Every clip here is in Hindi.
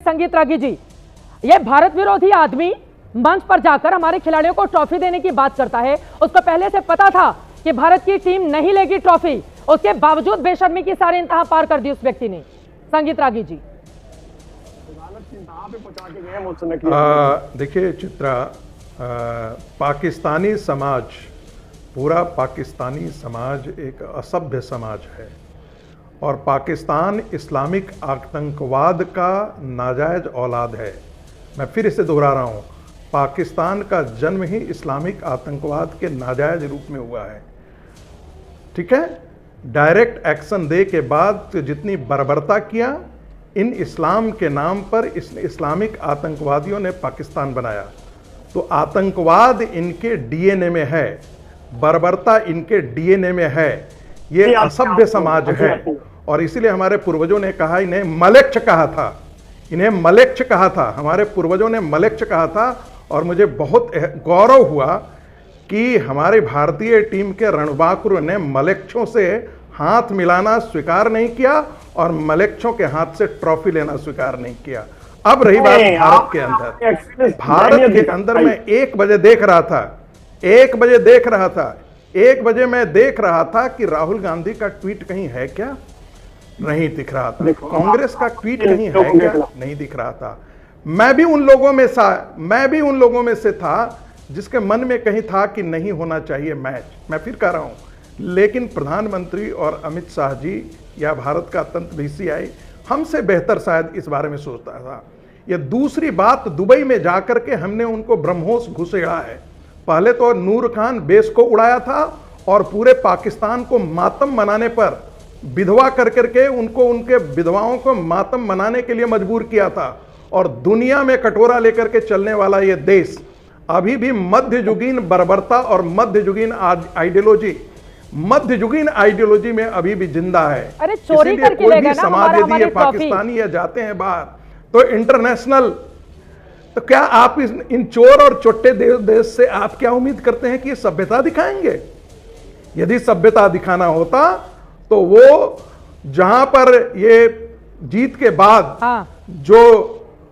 संगीत रागी जी, ये भारत विरोधी आदमी मंच पर जाकर हमारे खिलाड़ियों को ट्रॉफी देने की बात करता है। उसको पहले से पता था कि भारत की टीम नहीं लेगी ट्रॉफी, उसके बावजूद बेशर्मी की सारी इंतहा पार कर दी उस व्यक्ति ने। संगीत रागी जी, देखिए चित्रा, पाकिस्तानी समाज, पूरा पाकिस्तानी समाज एक असभ्य समाज है और पाकिस्तान इस्लामिक आतंकवाद का नाजायज औलाद है। मैं फिर इसे दोहरा रहा हूँ, पाकिस्तान का जन्म ही इस्लामिक आतंकवाद के नाजायज रूप में हुआ है। ठीक है, डायरेक्ट एक्शन दे के बाद तो जितनी बर्बरता किया इन इस्लाम के नाम पर, इस इस्लामिक आतंकवादियों ने पाकिस्तान बनाया। तो आतंकवाद इनके डीएनए में है, बर्बरता इनके डीएनए में है। ये असभ्य समाज है और इसीलिए हमारे पूर्वजों ने कहा, इन्हें मलेच्छ कहा था, इन्हें मलेच्छ कहा था, हमारे पूर्वजों ने मलेच्छ कहा था। और मुझे बहुत गौरव हुआ कि हमारी भारतीय टीम के रणबांकुरों ने मलेच्छों से हाथ मिलाना स्वीकार नहीं किया और मलेच्छों के हाथ से ट्रॉफी लेना स्वीकार नहीं किया। अब रही बात भारत के अंदर, भारत के अंदर मैं 1 बजे देख रहा था, 1 बजे देख रहा था, 1 बजे मैं देख रहा था कि राहुल गांधी का ट्वीट कहीं है क्या, नहीं दिख रहा था। कांग्रेस का ट्वीट कहीं है क्या, नहीं दिख रहा था। मैं भी उन लोगों में से था जिसके मन में कहीं था कि नहीं होना चाहिए मैच। मैं फिर कह रहा हूं, लेकिन प्रधानमंत्री और अमित शाह जी या भारत का तंत्र बीसीसीआई हमसे बेहतर शायद इस बारे में सोचता था। यह दूसरी बात, दुबई में जाकर के हमने उनको ब्रह्मोस घुसेड़ा है। पहले तो नूर खान बेस को उड़ाया था और पूरे पाकिस्तान को मातम मनाने पर विधवा कर करके उनको, उनके विधवाओं को मातम मनाने के लिए मजबूर किया था। और दुनिया में कटोरा लेकर के चलने वाला ये देश अभी भी मध्ययुगीन बर्बरता और मध्ययुगीन आइडियोलॉजी में अभी भी जिंदा है। अरे चोरी करके कोई ले गए भी ना समाज हमारा, यदि ये हमारी पाकिस्तानी या जाते हैं बाहर तो इंटरनेशनल, तो क्या आप इन चोर और चोट्टे देश से आप क्या उम्मीद करते हैं कि ये सभ्यता दिखाएंगे? यदि सभ्यता दिखाना होता तो वो जहां पर ये जीत के बाद जो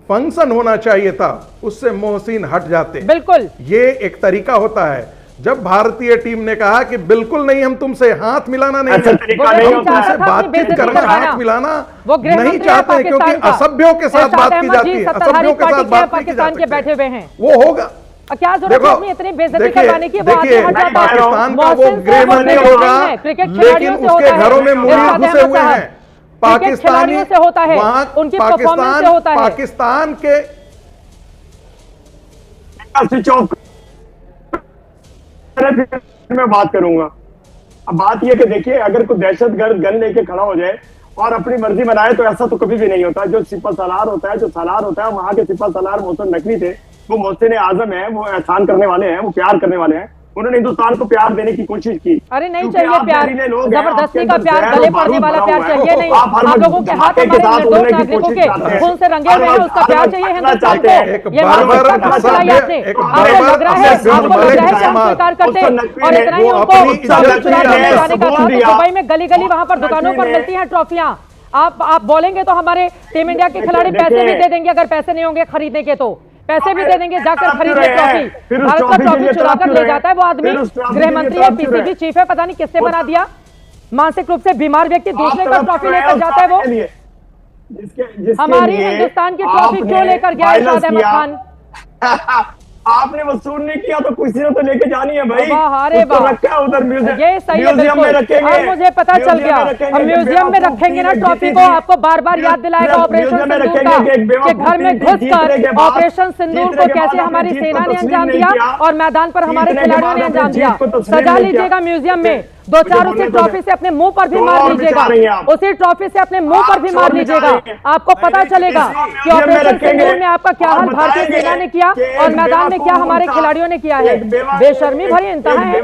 फंक्शन होना चाहिए था उससे मोहसिन हट जाते। बिल्कुल, ये एक तरीका होता है। जब भारतीय टीम ने कहा कि बिल्कुल नहीं, हम तुमसे हाथ मिलाना नहीं, तुमसे बातचीत करना, हाथ मिलाना नहीं चाहते क्योंकि असभ्यों के साथ बात की जाती है, असभ्यों के साथ बात पाकिस्तान के बैठे हुए हैं, वो होगा। क्या जरूरत है इतनी बेइज्जती करवाने की? देखिए, पाकिस्तान का वो गृह मंत्री होगा लेकिन उसके घरों में मुरीद घुसे हुए हैं। पाकिस्तानी से होता है, उनकी परफॉर्मेंस से होता है। पाकिस्तान के मैं बात करूंगा। अब बात यह कि देखिए, अगर कोई दहशतगर्द गन लेके खड़ा हो जाए और अपनी मर्जी बनाए तो ऐसा तो कभी भी नहीं होता। जो सिपह सलार होता है, वहां के सिपह सलार मोहसिन नकवी थे, वो मोहसिन आजम है, वो एहसान करने वाले हैं, वो प्यार करने वाले हैं। उन्होंने हिंदुस्तान को प्यार देने की कोशिश की। अरे नहीं चाहिए प्यार, जबरदस्ती का प्यार, गले पड़ने वाला प्यार चाहिए नहीं। आप लोगों के हाथ हमारे निर्दोष नागरिकों के खून से रंगे हुए हैं, उसका प्यार चाहिए हिंदुस्तान को। ये मानसिकता कहां से लाई आपने? आपको लग रहा है कि हम स्वीकार करते और इतना ही उनको ट्रॉफी चुरा के जाने का था। दुबई में गली गली वहां पर दुकानों पर मिलती हैं ट्रॉफियां। आप बोलेंगे तो हमारे टीम इंडिया के खिलाड़ी पैसे भी दे देंगे, अगर पैसे नहीं होंगे खरीदने के तो पैसे भी दे देंगे, जाकर खरीदने ट्रॉफी। भारत का ट्रॉफी चुरा कर ले जाता है वो आदमी, गृह मंत्री है, पीसीबी चीफ है, पता नहीं किसने बना दिया। मानसिक रूप से बीमार व्यक्ति दूसरे का ट्रॉफी लेकर जाता है वो। हमारी हिंदुस्तान की ट्रॉफी क्यों लेकर गया शाद अहमद खान? आपने वसूल नहीं किया तो किसी ने तो लेके जानी है भाई। तो रखा है उधर ये सही है, म्यूजियम में रखेंगे। अब मुझे पता चल गया, हम म्यूजियम में रखेंगे ना ट्रॉफी को, आपको बार बार याद दिलाएगा ऑपरेशन सिंदूर का, कि घर में घुसकर ऑपरेशन सिंदूर को कैसे हमारी सेना ने अंजाम दिया और मैदान पर हमारे खिलाड़ियों ने अंजाम दिया। सजा लीजिएगा म्यूजियम में, 2-4 उसी ट्रॉफी से अपने मुंह पर भी मार लीजिएगा, उसी ट्रॉफी से अपने मुंह पर भी मार लीजिएगा। आपको पता चलेगा कि ऑपरेशन सिंदूर में आपका क्या हाल भारतीय सेना ने किया और मैदान में क्या हमारे खिलाड़ियों ने किया है। बेशर्मी भरी इंतहा है।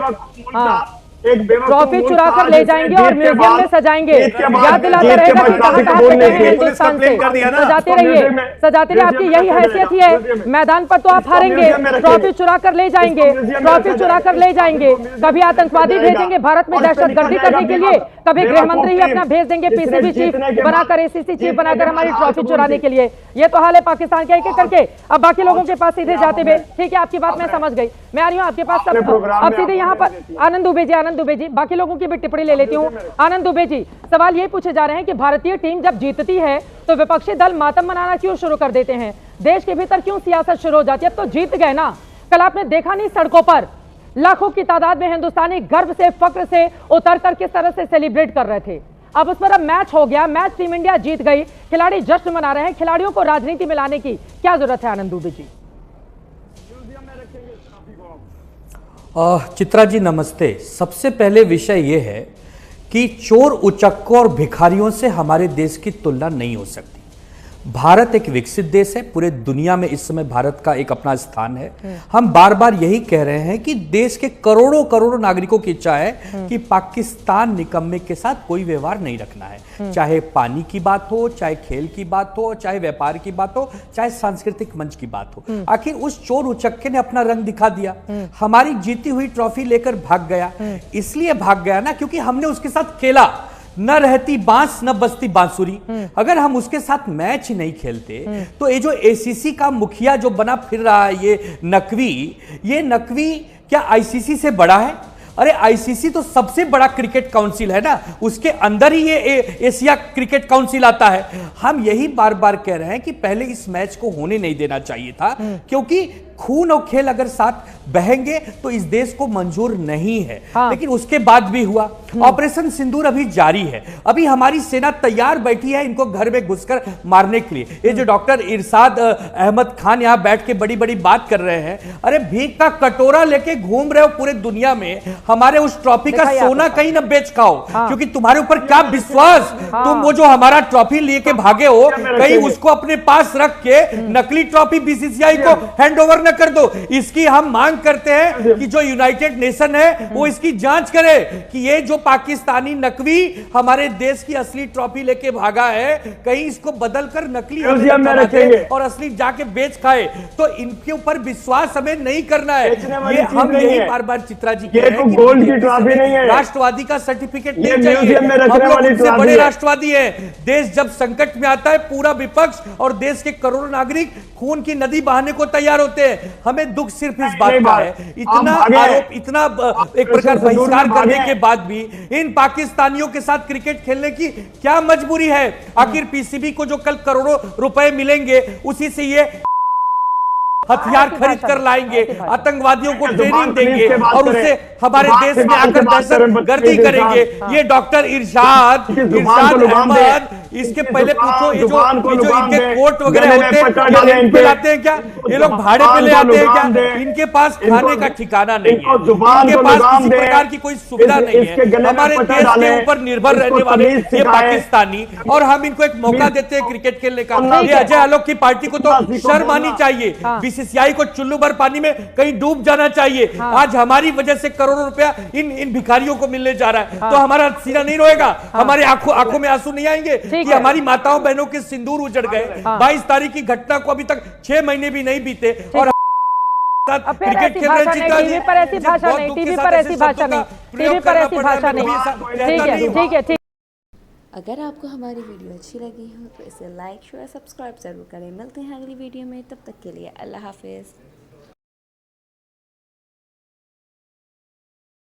एक ट्रॉफी चुरा कर ले जाएंगे और म्यूजियम में सजाएंगे, याद दिलाता रहेगा कि कहां कहां से गए हैं हिंदुस्तान से। सजाते रहिए, सजाते रहिए, आपकी यही हैसियत ही है। मैदान पर तो आप हारेंगे, ट्रॉफी चुरा कर ले जाएंगे, ट्रॉफी चुरा कर ले जाएंगे। कभी आतंकवादी भेजेंगे भारत में दहशतगर्दी करने के लिए, कभी गृह मंत्री ही अपना भेज देंगे पीसीबी चीफ बनाकर, एसीसी चीफ बनाकर हमारी ट्रॉफी चुराने के लिए। ये तो हाल है पाकिस्तान के, एक एक करके। अब बाकी लोगों के पास सीधे जाते हुए, ठीक है आपकी बात मैं समझ गई, मैं आ रही हूँ आपके पास। अब सीधे यहाँ पर आनंद दुबे जी, बाकी लोगों की भी टिप्पणी ले लेती हूँ। आनंद दुबे जी, सवाल ये पूछे जा रहे हैं कि भारतीय टीम जब जीतती है तो विपक्षी दल मातम मनाना क्यों शुरू कर देते हैं? देश के भीतर क्यों सियासत शुरू हो जाती है? अब तो जीत गए ना, कल आपने देखा नहीं सड़कों पर लाखों की तादाद में हिंदुस्तानी गर्व से, फक्र से उतर कर किस तरह से सेलिब्रेट कर रहे थे। अब उस पर अब मैच हो गया, मैच टीम इंडिया जीत गई, खिलाड़ी जश्न मना रहे हैं। खिलाड़ियों को राजनीति में लाने की क्या जरूरत है आनंद दुबे जी? चित्रा जी नमस्ते। सबसे पहले विषय यह है कि चोर उचक्कों और भिखारियों से हमारे देश की तुलना नहीं हो सकती। भारत एक विकसित देश है, पूरे दुनिया में इस समय भारत का एक अपना स्थान है। हम बार बार यही कह रहे हैं कि देश के करोड़ों करोड़ों नागरिकों की इच्छा है कि पाकिस्तान निकम्मे के साथ कोई व्यवहार नहीं रखना है, चाहे पानी की बात हो, चाहे खेल की बात हो, चाहे व्यापार की बात हो, चाहे सांस्कृतिक मंच की बात हो। आखिर उस चोर उचक्के ने अपना रंग दिखा दिया, हमारी जीती हुई ट्रॉफी लेकर भाग गया। इसलिए भाग गया ना क्योंकि हमने उसके साथ खेला, न रहती बांस न बजती बांसुरी। अगर हम उसके साथ मैच ही नहीं खेलते तो ये जो एसीसी का मुखिया जो बना फिर रहा है, ये नकवी क्या आईसीसी से बड़ा है? अरे आईसीसी तो सबसे बड़ा क्रिकेट काउंसिल है ना, उसके अंदर ही ये एशिया क्रिकेट काउंसिल आता है। हम यही बार बार कह रहे हैं कि पहले इस मैच को होने नहीं देना चाहिए था, क्योंकि खून और खेल अगर साथ बहेंगे तो इस देश को मंजूर नहीं है। लेकिन उसके बाद भी हुआ। ऑपरेशन सिंदूर अभी जारी है, अभी हमारी सेना तैयार बैठी है इनको घर में घुसकर मारने के लिए। ये जो डॉक्टर इरशाद अहमद खान यहां बैठ के बड़ी बड़ी बात कर रहे हैं, अरे भीख का कटोरा लेके घूम रहे हो पूरे दुनिया में, हमारे उस ट्रॉफी का सोना कहीं ना बेच खाओ, क्योंकि तुम्हारे ऊपर क्या विश्वास, तुम वो जो हमारा ट्रॉफी लेके भागे हो कहीं उसको अपने पास रख के नकली ट्रॉफी बीसीसीआई को हैंड ओवर कर दो। इसकी हम मांग करते हैं कि जो यूनाइटेड नेशन है वो इसकी जांच करे कि ये जो पाकिस्तानी नकवी हमारे देश की असली ट्रॉफी लेके भागा है, कहीं इसको बदलकर नकली और असली जाके बेच खाए। तो इनके ऊपर विश्वास हमें नहीं करना है। ये हम यही बार बार चित्रा जी कह रहे हैं कि गोल्ड की ट्रॉफी नहीं है, राष्ट्रवादी का सर्टिफिकेट नहीं चाहिए। हम लोग उनसे बड़े राष्ट्रवादी हैं। देश जब संकट में आता है पूरा विपक्ष और देश के करोड़ों नागरिक खून की नदी बहाने को तैयार होते हैं। हमें दुख सिर्फ इस बात का है, इतना आरोप, इतना एक प्रकार बहिष्कार करने के बाद भी इन पाकिस्तानियों के साथ क्रिकेट खेलने की क्या मजबूरी है? आखिर पीसीबी को जो कल करोड़ों रुपए मिलेंगे उसी से ये हथियार खरीद कर लाएंगे, आतंकवादियों को ट्रेनिंग देंगे और उससे हमारे देश में आकर दहशतगर्दी करेंगे। ये डॉक्टर इरशाद अहमद, इसके पहले पूछो ये जो इनके कोर्ट वगैरह होते हैं रेंट पे लाते हैं क्या? ये लोग भाड़े पे ले आते हैं क्या? इनके पास खाने का ठिकाना नहीं है, इनके पास किसी प्रकार की कोई सुविधा नहीं है। हमारे देश के ऊपर निर्भर रहने वाले ये पाकिस्तानी, और हम इनको एक मौका देते हैं क्रिकेट खेलने का। ये अजय आलोक की पार्टी को तो शर्म आनी चाहिए, बीसीसीआई को चुल्लू भर पानी में कहीं डूब जाना चाहिए। आज हमारी वजह से करोड़ों रुपया इन भिखारियों को मिलने जा रहा है, तो हमारा सीना नहीं रोएगा, हमारे आंखों में आंसू नहीं आएंगे कि हमारी माताओं बहनों के सिंदूर उजड़ गए। 22 तारीख की घटना को अभी तक 6 महीने भी नहीं बीते और क्रिकेट खेल रहे हैं। टीवी पर ऐसी भाषा नहीं, टीवी पर ऐसी भाषा नहीं, टीवी पर ऐसी भाषा नहीं। ठीक है। अगर आपको हमारी वीडियो अच्छी लगी हो तो इसे लाइक शेयर सब्सक्राइब जरूर करें। मिलते हैं अगली वीडियो में, तब तक के लिए अल्लाह हाफिज।